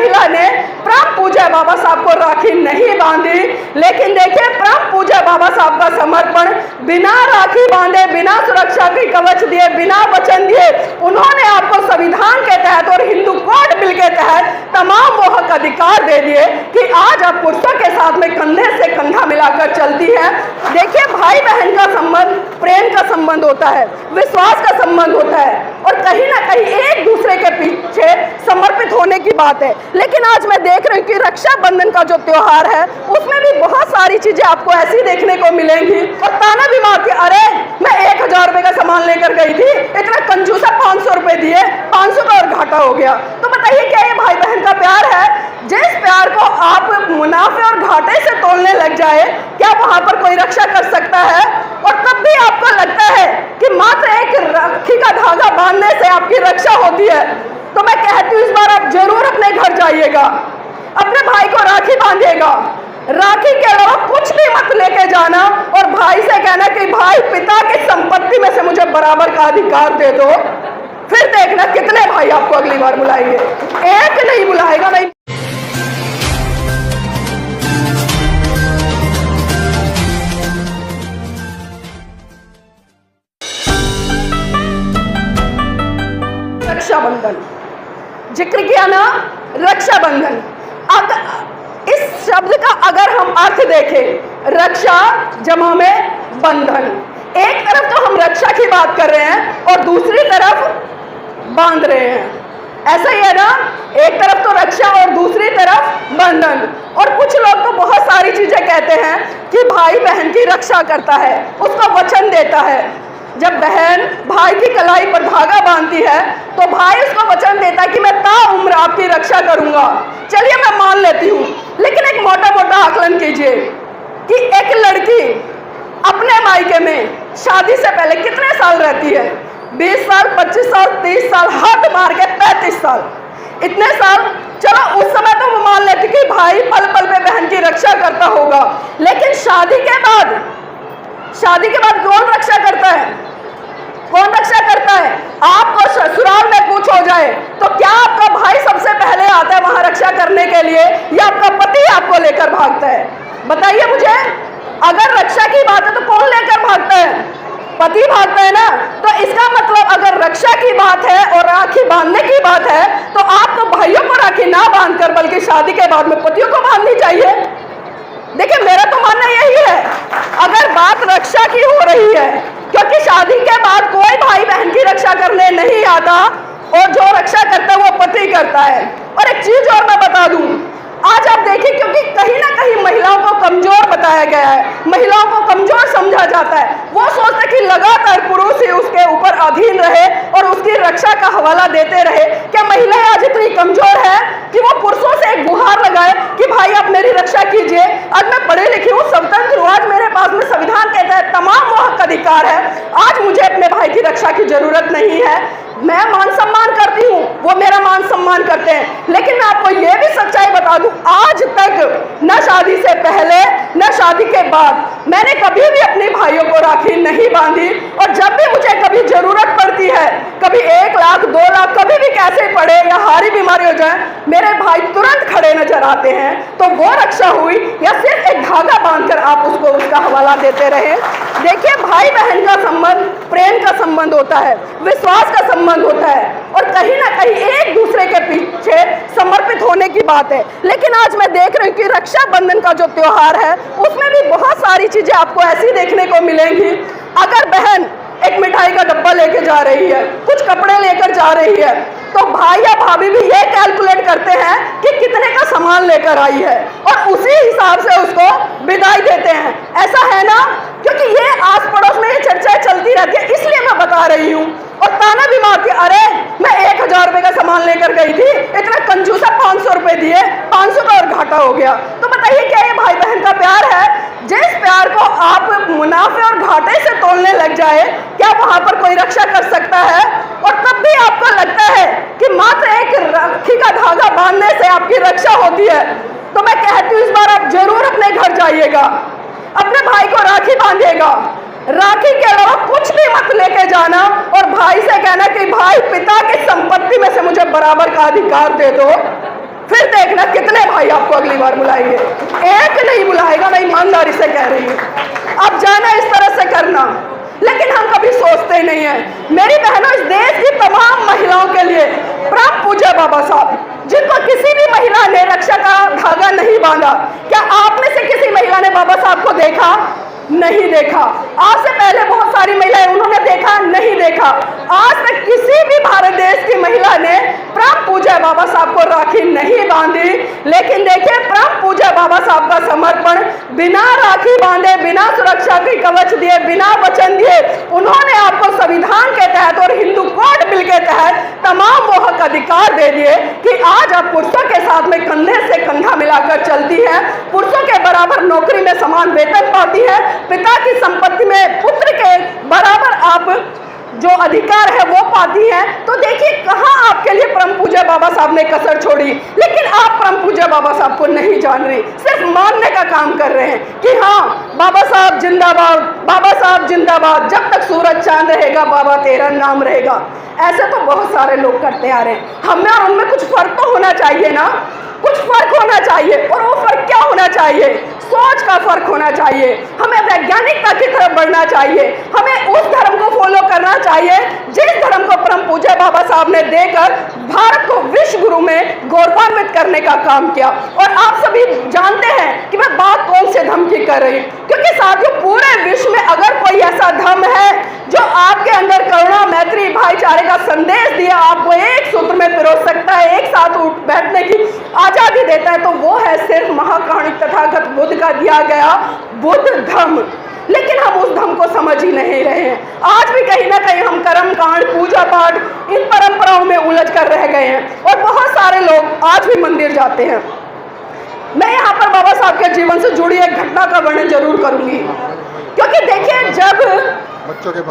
महिला ने परम पूज्य बाबा साहब को राखी नहीं बांधी, लेकिन देखिए परम पूज्य बाबा साहब का समर्पण बिना राखी बांधे, बिना सुरक्षा की कवच दिए, बिना वचन दिए उन्होंने आपको संविधान के तहत और हिंदू कोड बिल के तहत तमाम वो हक अधिकार दे दिए कि आज आप पुरुषों के साथ में कंधे से कंधा मिलाकर चलती हैं। देखिए भाई बहन का संबंध प्रेम का संबंध होता है, विश्वास का संबंध होता है और कहीं ना कहीं एक दूसरे के पीछे समर्पित होने की बात है। लेकिन आज मैं देख रही हूँ कि रक्षाबंधन का जो त्योहार है उसमें भी बहुत सारी चीजें आपको ऐसी देखने को मिलेंगी और ताना भी मारती, अरे मैं 1000 रुपए का सामान लेकर गई थी, इतना कंजूसा 500 रुपए दिए, 500 का और घाटा हो गया। तो बताइए क्या ये भाई बहन का प्यार है? जिस प्यार को आप मुनाफे और घाटे से तोलने लग जाए, क्या वहां पर कोई रक्षा कर सकता है? और तब भी आपको लगता है कि मात्र एक राखी का धागा बांधने से आपकी रक्षा होती है। तो मैं कहती हूँ इस बार आप जरूर अपने घर जाइएगा, अपने भाई को राखी बांधिएगा, राखी के अलावा कुछ भी मत लेके जाना और भाई से कहना कि भाई पिता की संपत्ति में से मुझे बराबर का अधिकार दे दो। फिर देखना कितने भाई आपको अगली बार बुलाएंगे, एक नहीं बुलाएगा नहीं। रक्षाबंधन जिक्र किया ना, रक्षाबंधन। इस शब्द का अगर हम अर्थ देखें, रक्षा जमा में बंधन, एक तरफ तो हम रक्षा की बात कर रहे हैं और दूसरी तरफ बांध रहे हैं। ऐसा ही है ना, एक तरफ तो रक्षा और दूसरी तरफ बंधन। और कुछ लोग तो बहुत सारी चीजें कहते हैं कि भाई बहन की रक्षा करता है, उसको वचन देता है। जब बहन भाई की कलाई पर धागा बांधती है तो भाई उसको वचन देता है कि मैं ताउम्र आपकी रक्षा करूंगा। चलिए मैं मान लेती हूँ, लेकिन एक मोटा मोटा आकलन कीजिए कि एक लड़की अपने मायके में शादी से पहले कितने साल रहती है? 20 साल, 25 साल, 30 साल, हाथ मार के 35 साल, इतने साल। चलो उस समय तो मैं मान लेती कि भाई पल पल पे बहन की रक्षा करता होगा, लेकिन शादी के बाद कौन रक्षा करता है? कौन रक्षा करता है? आपको ससुराल में कुछ हो जाए तो क्या आपका भाई सबसे पहले आता है वहां रक्षा करने के लिए या आपका पति आपको लेकर भागता है? बताइए मुझे। अगर रक्षा की बात है तो कौन लेकर भागता है? पति भागता है ना। तो इसका मतलब अगर रक्षा की बात है और राखी बांधने की बात है तो आपको भाइयों को राखी ना बांधकर बल्कि शादी के बाद में पतियों को बांधनी चाहिए। देखिए मेरा तो मानना यही है, अगर बात रक्षा की हो रही है, क्योंकि शादी के बाद कोई भाई बहन की रक्षा करने नहीं आता और जो रक्षा करता है वो पति करता है। और एक चीज और मैं बता दूं, आज आप देखिए क्योंकि कहीं ना कहीं महिलाओं को कमजोर बताया गया है, महिलाओं को कमजोर समझा जाता है। वो सोचते कि लगातार पुरुष ही उसके ऊपर अधीन रहे और उसकी रक्षा का हवाला देते रहे। क्या महिलाएं आज इतनी कमजोर है कि वो पुरुषों से एक गुहार लगाए कि भाई आप मेरी रक्षा कीजिए? आज मैं पढ़ी लिखी हूँ, स्वतंत्र हूँ, आज मेरे पास में संविधान के तहत तमाम वो हक अधिकार है, आज मुझे अपने भाई की रक्षा की जरूरत नहीं है। मैं मान सम्मान करती हूँ, वो मेरा मान सम्मान करते हैं, लेकिन मैं आपको ये भी सच्चाई बता दूं, आज तक न शादी से पहले न शादी के बाद मैंने कभी भी अपने भाइयों को राखी नहीं बांधी। और जब भी मुझे कभी जरूरत पड़ती है, कभी 1 लाख 2 लाख कभी भी कैसे पड़े या हारी बीमारी हो जाए, मेरे भाई तुरंत खड़े नजर आते हैं। तो वो रक्षा हुई या सिर्फ एक धागा बांधकर आप उसको उसका हवाला देते रहे? देखिए भाई बहन का संबंध प्रेम का संबंध होता है, विश्वास का संबंध होता है और कहीं ना कहीं एक दूसरे के पीछे समर्पित होने की बात है। लेकिन आज मैं देख रही हूँ कि रक्षाबंधन का जो त्योहार है उसमें भी बहुत सारी चीजें आपको ऐसी देखने को मिलेंगी। अगर बहन एक मिठाई का डब्बा लेके जा रही है, कुछ कपड़े लेकर जा रही है, तो भाई या भाभी भी ये कैलकुलेट करते हैं कि कितने का सामान लेकर आई है और उसी हिसाब से उसको विदाई देते हैं। ऐसा है ना, क्योंकि ये आस पड़ोस में ये चर्चाएं चलती रहती है, इसलिए मैं बता रही हूँ। और ताना भी मारती, अरे मैं 1000 रुपए का सामान लेकर गई थी, इतना कंजूसा 500 रुपए दिए, 500 का और घाटा हो गया। तो बताइए क्या ये भाई बहन का प्यार है? जिस प्यार को आप मुनाफे और घाटे से तोलने लग जाए, क्या वहां पर कोई रक्षा कर सकता है? और तब भी आपको लगता है कि मात्र एक राखी का धागा बांधने से आपकी रक्षा होती है। तो मैं कहती हूँ इस बार आप जरूर अपने घर जाइएगा, अपने भाई को राखी बांधिएगा, राखी के अलावा कुछ भी मत लेके जाना और भाई से कहना कि भाई पिता की संपत्ति में से मुझे बराबर का अधिकार दे दो। फिर देखना कितने भाई आपको अगली बार बुलाएंगे। एक नहीं बुलाएगा, मैं ईमानदारी से कह रही हूँ। अब जाना इस तरह से करना, लेकिन हम कभी सोचते नहीं है। मेरी बहनों, इस देश की तमाम महिलाओं के लिए परम पूज्य बाबा साहब, जिनको किसी भी महिला ने रक्षा का धागा नहीं बांधा, क्या आप में से किसी महिला ने बाबा साहब को देखा? नहीं देखा। आज से पहले बहुत सारी महिलाएं, उन्होंने देखा? नहीं देखा। आज तक किसी भी भारत देश की महिला ने परम पूज्य बाबा साहब को राखी नहीं बांधी। लेकिन देखिए, परम पूज्य बाबा साहब का समर्पण, बिना राखी बांधे, बिना सुरक्षा की कवच दिए, बिना वचन दिए, उन्होंने आपको संविधान के तहत और हिंदू कोड बिल के तहत तमाम वो हक अधिकार दे दिए कि आज आप पुरुषों के साथ में कंधे से कंधा मिलाकर चलती हैं, पुरुषों के बराबर नौकरी में समान वेतन पाती है, पिता की संपत्ति में पुत्र के बराबर आप जो अधिकार है वो पाती है। तो देखिए, कहां आपके लिए परम पूज्य बाबा साहब ने कसर छोड़ी। लेकिन आप परम पूज्य बाबा साहब को नहीं जान रही, सिर्फ मानने का काम कर रहे हैं कि हाँ, बाबा साहब जिंदाबाद, बाबा साहब जिंदाबाद, जब तक सूरज चांद रहेगा बाबा तेरा नाम रहेगा। ऐसे तो बहुत सारे लोग करते आ रहे हैं। हमें और उनमें कुछ फर्क तो होना चाहिए ना, कुछ फर्क होना चाहिए। और वो फर्क क्या होना चाहिए? सोच का फर्क होना चाहिए। हमें वैज्ञानिकता की तरफ बढ़ना चाहिए। हमें उस धर्म को फॉलो करना चाहिए जिस धर्म को परम पूज्य बाबा साहब ने देकर भारत को विश्व गुरु में गौरवान्वित करने का काम किया। और आप सभी जानते हैं कि मैं बात कौन से धर्म की कर रही हूँ, क्योंकि साथियों, पूरे विश्व में अगर कोई ऐसा धर्म है जो आपके अंदर करुणा, मैत्री, भाईचारे का संदेश दिया, आपको एक सूत्र में पिरो सकता है, एक साथ उठ बैठने की आजादी देता है, तो वो है सिर्फ महाकारुणिक तथागत बुद्ध का दिया गया बुद्ध धर्म। लेकिन हम उस धर्म को समझ ही नहीं रहे हैं। आज भी कहीं ना कहीं हम कर्म कांड, पूजा पाठ, इन परंपराओं में उलझ कर रह गए हैं। और बहुत सारे लोग आज भी मंदिर जाते हैं। मैं यहाँ पर बाबा साहब के जीवन से जुड़ी एक घटना का वर्णन जरूर करूंगी, क्योंकि देखिए, जब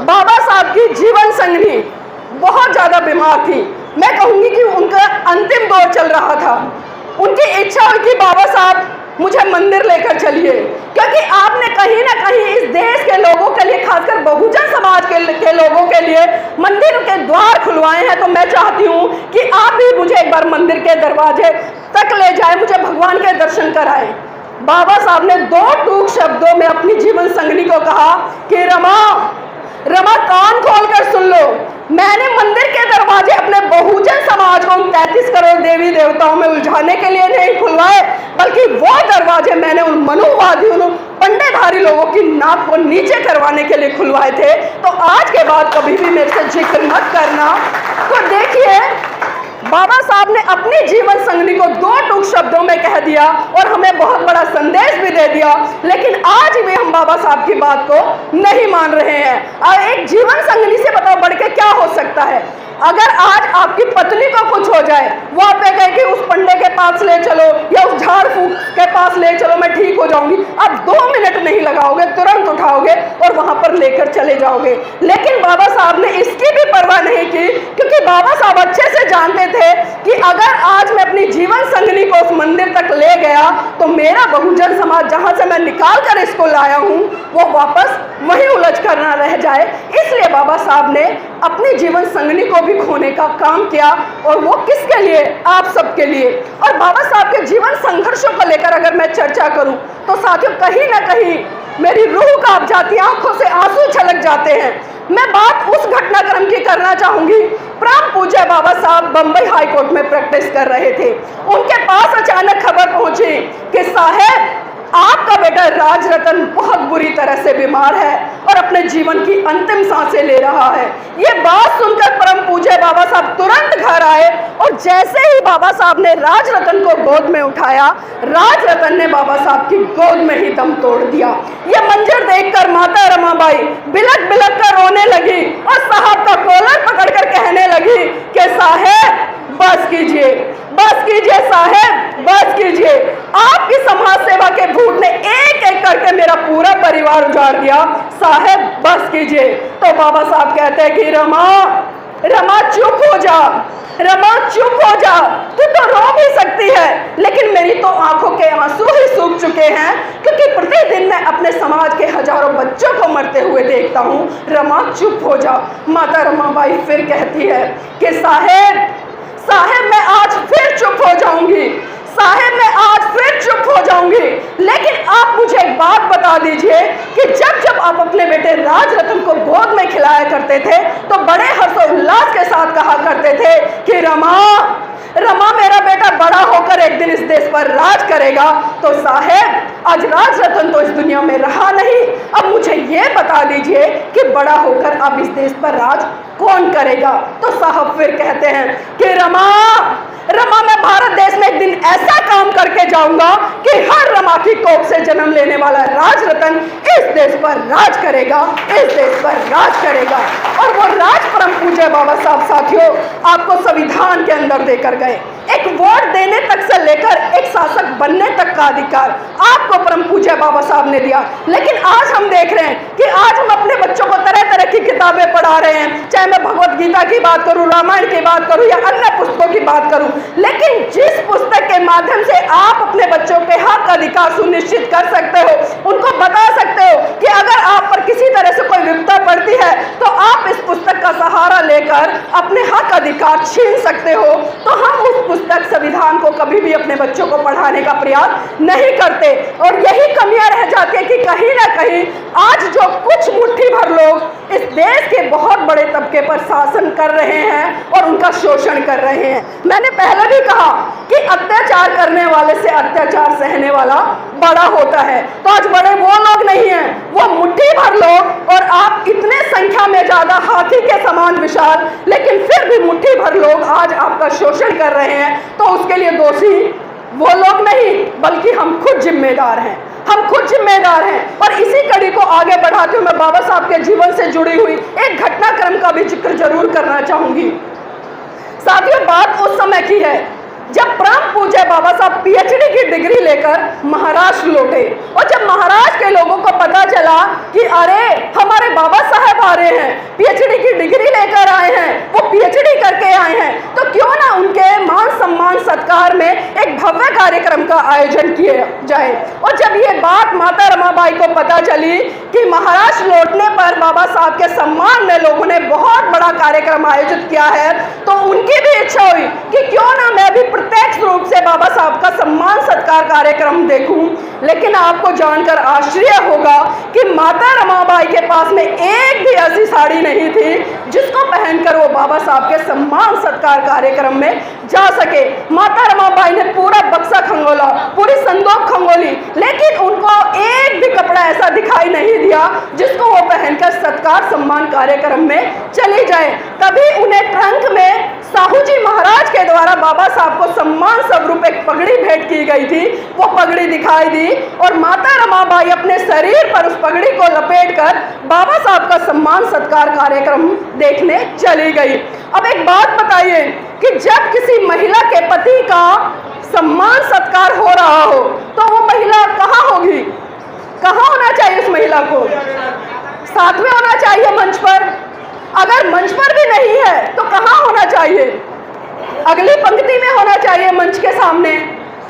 बाबा साहब की जीवन संगनी बहुत ज्यादा बीमार थी, मैं कहूंगी कि उनका अंतिम दौर चल रहा था, उनकी इच्छा हुई कि बाबा साहब मुझे मंदिर लेकर चलिए, क्योंकि आपने कहीं ना कहीं इस देश के लोगों के लिए, खासकर बहुजन समाज के लोगों के लिए मंदिर के द्वार खुलवाए हैं। तो मैं चाहती हूँ कि आप भी मुझे एक बार मंदिर के दरवाजे तक ले जाए, मुझे भगवान के दर्शन कराएं। बाबा साहब ने दो टूक शब्दों में अपनी जीवन संगनी को कहा कि रमा, कान खोलकर सुन लो, मैंने मंदिर के दरवाजे अपने बहुजन समाज को 33 करोड़ देवी देवताओं में उलझाने के लिए नहीं खुलवाए, बल्कि वो दरवाजे मैंने उन मनुवादी, उन पंडेधारी लोगों की नाक को नीचे करवाने के लिए खुलवाए थे। तो आज के बाद कभी भी मेरे से जिक्र मत करना। तो देखिए, बाबा साहब ने अपनी जीवन संगनी को दो टूक शब्दों में कह दिया और हमें बहुत बड़ा संदेश भी दे दिया। लेकिन आज भी हम बाबा साहब की बात को नहीं मान रहे हैं। और एक जीवन संगनी से बताओ बढ़ के क्या हो सकता है? अगर आज आपकी पत्नी को कुछ हो जाए, वो आप कहे कि उस पंडे के पास ले चलो या उस झाड़ फूक के पास ले चलो, मैं ठीक हो जाऊंगी, आप 2 मिनट नहीं लगाओगे, तुरंत उठाओगे और वहां पर लेकर चले जाओगे। लेकिन बाबा साहब ने इसकी भी परवाह नहीं की, क्योंकि बाबा साहब अच्छे से जानते थे कि अगर आज मैं अपनी जीवन संगनी को उस मंदिर तक ले गया तो मेरा बहुजन समाज जहां से मैं निकाल कर इसको लाया हूं, वो वापस वहीं उलझ कर ना रह जाए। इसलिए बाबा साहब ने अपनी जीवन संगनी को भी खोने का काम किया, और वो किसके लिए? आप सबके लिए। और बाबा साहब के जीवन संघर्षों को लेकर अगर मैं चर्चा करूं तो साथियों, कहीं ना कहीं मेरी रूह कांप जाती है, आंखों से आंसू छलक जाते हैं। मैं बात उस घटनाक्रम की करना चाहूंगी। परम पूज्य बाबा साहब बंबई हाई कोर्ट में प्रैक्टिस कर रहे थे। उनके पास अचानक खबर पहुंची कि साहब, आपका बेटा राज रतन बहुत बुरी तरह से बीमार है और अपने जीवन की अंतिम सांसें ले रहा है। ये बात सुनकर परम पूज्य बाबा साहब तुरंत घर आए, और जैसे ही बाबा साहब ने राज रतन को गोद में उठाया, राज रतन ने बाबा साहब की गोद में ही दम तोड़ दिया। ये मंजर देखकर माता रमाबाई बिलक बिलक कर रोने लगी और साहब का कॉलर पकड़कर कहने लगी कि साहब बस कीजिए, बस कीजिए साहब, बस कीजिए। आपकी समाज सेवा के भूत ने एक एक करके मेरा पूरा परिवार उजाड़ दिया, साहब बस कीजिए। तो बाबा साहब कहते हैं कि रमा, रमा चुप हो जा, रमा चुप हो जा, तू तो रो भी सकती है, लेकिन मेरी तो आंखों के आंसू ही सूख चुके हैं, क्योंकि प्रतिदिन मैं अपने समाज के हजारों बच्चों को मरते हुए देखता हूँ। रमा चुप हो जा। माता रमाबाई फिर कहती है कि साहेब, साहेब मैं आज फिर चुप चुप हो जाऊंगी, साहेब मैं आज फिर चुप हो जाऊंगी। लेकिन आप मुझे एक बात बता दीजिए कि जब जब आप अपने बेटे राज रतन को गोद में खिलाया करते थे तो बड़े हर्षोल्लास के साथ कहा करते थे कि रमा रमा मेरा बेटा बड़ा होकर एक दिन इस देश पर राज करेगा। तो साहेब आज राज रतन तो इस दुनिया में रहा नहीं, अब मुझे ये बता दीजिए कि बड़ा होकर अब इस देश पर राज कौन करेगा। तो साहब फिर कहते हैं कि रमा मैं भारत देश में एक दिन ऐसा काम करके जाऊंगा कि हर रमा की कोख से जन्म लेने वाला राज रतन इस देश पर राज करेगा, इस देश पर राज करेगा। और वो राज परम पूज्य बाबा साहब साथियों आपको संविधान के अंदर देकर गए। एक वोट देने तक से लेकर एक शासक बनने तक का अधिकार आपको परम पूज्य बाबा साहब ने दिया। लेकिन आज हम देख रहे हैं कि आज हम अपने बच्चों को तरह तरह की किताबें पढ़ा रहे हैं, चाहे मैं भगवत गीता की बात करूं, रामायण की बात करूं या अन्य पुस्तकों की बात करूं। लेकिन जिस पुस्तक के माध्यम से आप अपने बच्चों के हक अधिकार सुनिश्चित कर सकते हो, उनको बता सकते हो कि अगर आप पर किसी तरह से कोई विपदा पड़ती है तो आप इस पुस्तक का सहारा लेकर अपने हक अधिकार छीन सकते हो, तो हम उस पुस्तक संविधान को कभी भी अपने बच्चों को पढ़ाने का प्रयास नहीं करते। और यही कमियां रह जाती है कि कहीं ना कहीं आज जो कुछ मुट्ठी भर लोग इस देश के बहुत बड़े तबके पर शासन कर रहे हैं और उनका शोषण कर रहे हैं। मैंने पहले भी कहा कि अत्याचार करने वाले से अत्याचार सहने वाला बड़ा होता है। तो आज बड़े वो लोग नहीं हैं, वो मुट्ठी भर लोग, और आप इतने संख्या में ज्यादा हाथी के समान विशाल, लेकिन फिर भी मुट्ठी भर लोग आज आपका शोषण कर रहे हैं। तो उसके लिए दोषी वो लोग नहीं बल्कि हम खुद जिम्मेदार हैं, हम खुद जिम्मेदार हैं। और इसी कड़ी को आगे बढ़ाते हुए मैं बाबा साहब के जीवन से जुड़ी हुई एक घटनाक्रम का भी जिक्र जरूर करना चाहूंगी। साथियों बात उस समय की है जब परम पूज्य बाबा साहब पीएचडी की डिग्री लेकर महाराष्ट्र लौटे, और जब महाराष्ट्र के लोगों को पता चला कि अरे हमारे बाबा साहब आ रहे हैं, पीएचडी की डिग्री लेकर आए हैं, वो पीएचडी करके आए हैं, तो क्यों ना उनके मान सम्मान सत्कार में एक भव्य कार्यक्रम का आयोजन किया जाए। और जब ये बात माता रमाबाई को पता चली कि महाराष्ट्र लौटने पर बाबा साहब के सम्मान में लोगों ने बहुत बड़ा कार्यक्रम आयोजित किया है, तो उनकी भी इच्छा हुई कि क्यों ना मैं भी प्रत्यक्ष रूप से बाबा साहब का सम्मान सत्कार कार्यक्रम देखूं। लेकिन आपको जानकर आश्चर्य होगा कि माता रमाबाई के पास में एक भी ऐसी साड़ी नहीं थी जिसको पहनकर वो बाबा साहब के सम्मान सत्कार कार्यक्रम में जा सके। माता रमाबाई ने पूरा बक्सा खंगोला, पूरी संदूक खंगोली, लेकिन उनको एक भी कपड़ा ऐसा दिखाई नहीं दिया जिसको वो पहनकर सत्कार सम्मान कार्यक्रम में चली जाए। तभी उन्हें ट्रंक में साहू जी महाराज के द्वारा बाबा साहब को सम्मान स्वरूप एक पगड़ी भेंट की गई थी, वो पगड़ी दिखाई दी और माता रमाबाई अपने शरीर पर उस पगड़ी को लपेटकर बाबा साहब का सम्मान सत्कार कार्यक्रम देखने चली गई। अब एक बात बताइए कि जब किसी महिला के पति का सम्मान सत्कार हो रहा हो तो वो महिला कहाँ होगी, कहाँ होना चाहिए उस महिला को? साथ में होना चाहिए मंच पर। अगर मंच पर भी नहीं है तो कहाँ होना चाहिए? अगली पंक्ति में होना चाहिए, मंच के सामने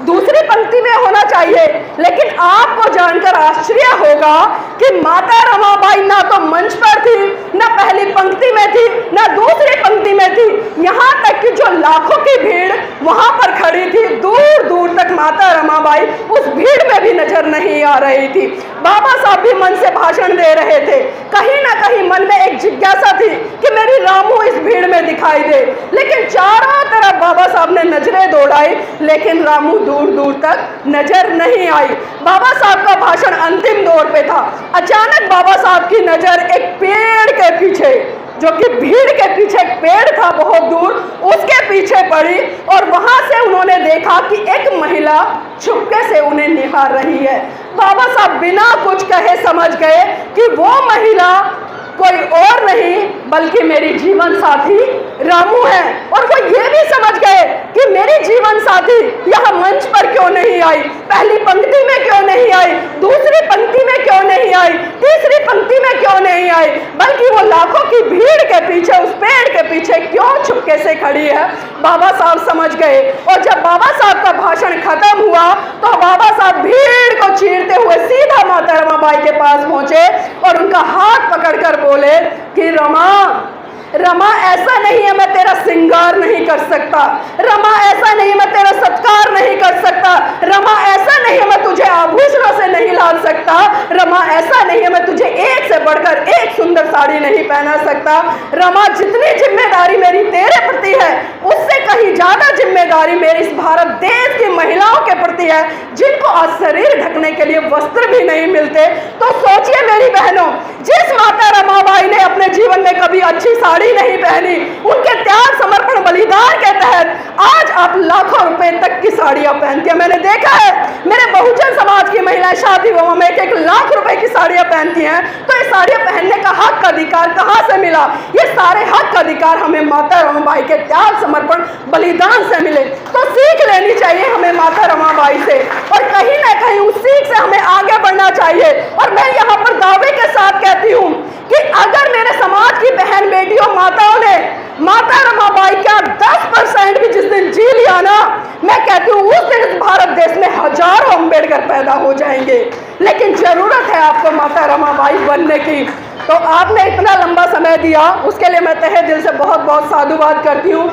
दूसरी पंक्ति में होना चाहिए। लेकिन आपको जानकर आश्चर्य होगा कि माता रमाबाई ना तो मंच पर थी, ना पहली पंक्ति में थी, ना दूसरी पंक्ति में थी। यहाँ तक कि जो लाखों की भीड़ वहां पर खड़ी थी, दूर दूर तक माता रमाबाई उस भीड़ में भी नजर नहीं आ रही थी। बाबा साहब भी मन से भाषण दे रहे थे, कहीं ना कहीं मन में एक जिज्ञासा थी कि मेरी रामू इस भीड़ में दिखाई दे। लेकिन चारों तरफ बाबा साहब ने नजरें दौड़ाई, लेकिन रामू दूर दूर तक नजर नहीं आई। बाबा साहब का भाषण अंतिम दौर पे था। अचानक बाबा साहब की नजर एक पेड़ के पीछे, जो कि भीड़ के पीछे एक पेड़ था बहुत दूर, उसके पीछे पड़ी और वहां से उन्होंने देखा कि एक महिला छुपके से उन्हें निहार रही है। बाबा साहब बिना कुछ कहे समझ गए कि वो महिला कोई और नहीं बल्कि मेरी जीवन साथी रामू है। और वो ये भी समझ गए कि मेरी जीवन साथी यहाँ मंच पर क्यों नहीं आई, पहली पंक्ति में क्यों नहीं आई, दूसरी पंक्ति में क्यों नहीं आई, तीसरी पंक्ति में क्यों नहीं आई, बल्कि वो लाखों की भीड़ के पीछे, उस पेड़ के पीछे क्यों छुपके से खड़ी है। बाबा साहब समझ गए। और जब बाबा साहब का भाषण खत्म हुआ तो बाबा साहब भीड़ को चीरते हुए सीधा माता रमाबाई के पास पहुंचे और उनका हाथ पकड़कर बोले कि रमा, रमा ऐसा नहीं है मैं तेरा श्रृंगार नहीं कर सकता, रमा ऐसा नहीं मैं तेरा सत्कार नहीं कर सकता, रमा ऐसा नहीं है मैं तुझे आभूषणों से नहीं लाद सकता, रमा ऐसा नहीं है मैं तुझे एक से बढ़कर एक सुंदर साड़ी नहीं पहना सकता। रमा जितनी जिम्मेदारी मेरी तेरे प्रति है उससे कहीं ज्यादा जिम्मेदारी मेरी इस भारत देश की महिलाओं के प्रति है, जिनको आज शरीर ढकने के लिए वस्त्र भी नहीं मिलते। तो सोचिए मेरी बहनों, जिस माता रमाबाई ने अपने जीवन में कभी अच्छी साड़ी नहीं पहनी, उनके त्याग समर्पण बलिदान के तहत आज आप लाखों रुपए तक की साड़ियां पहनती हैं। मैंने देखा है मेरे बहुजन समाज की महिलाएं शादी विवाह में 1-1 लाख रुपए की साड़ियां पहनती हैं। तो ये साड़ियां पहनने का हक अधिकार कहां से मिला? ये सारे हक अधिकार हमें माता रमाबाई के त्याग समर्पण बलिदान से मिले। तो सीख लेनी चाहिए हमें माता रमाबाई से, और कहीं ना कहीं उस सीख से हमें आगे बढ़ना चाहिए। और मैं यहाँ पर दावे के साथ कहती हूँ कि अगर मेरे समाज की बहन बेटियों माताओं ने माता रमाबाई का 10% भी जिस दिन जी लिया ना, मैं कहती हूँ उस दिन इस भारत देश में हजारों अम्बेडकर पैदा हो जाएंगे। लेकिन जरूरत है आपको माता रमाबाई बनने की। तो आपने इतना लंबा समय दिया, उसके लिए मैं तहे दिल से बहुत बहुत साधुवाद करती हूँ।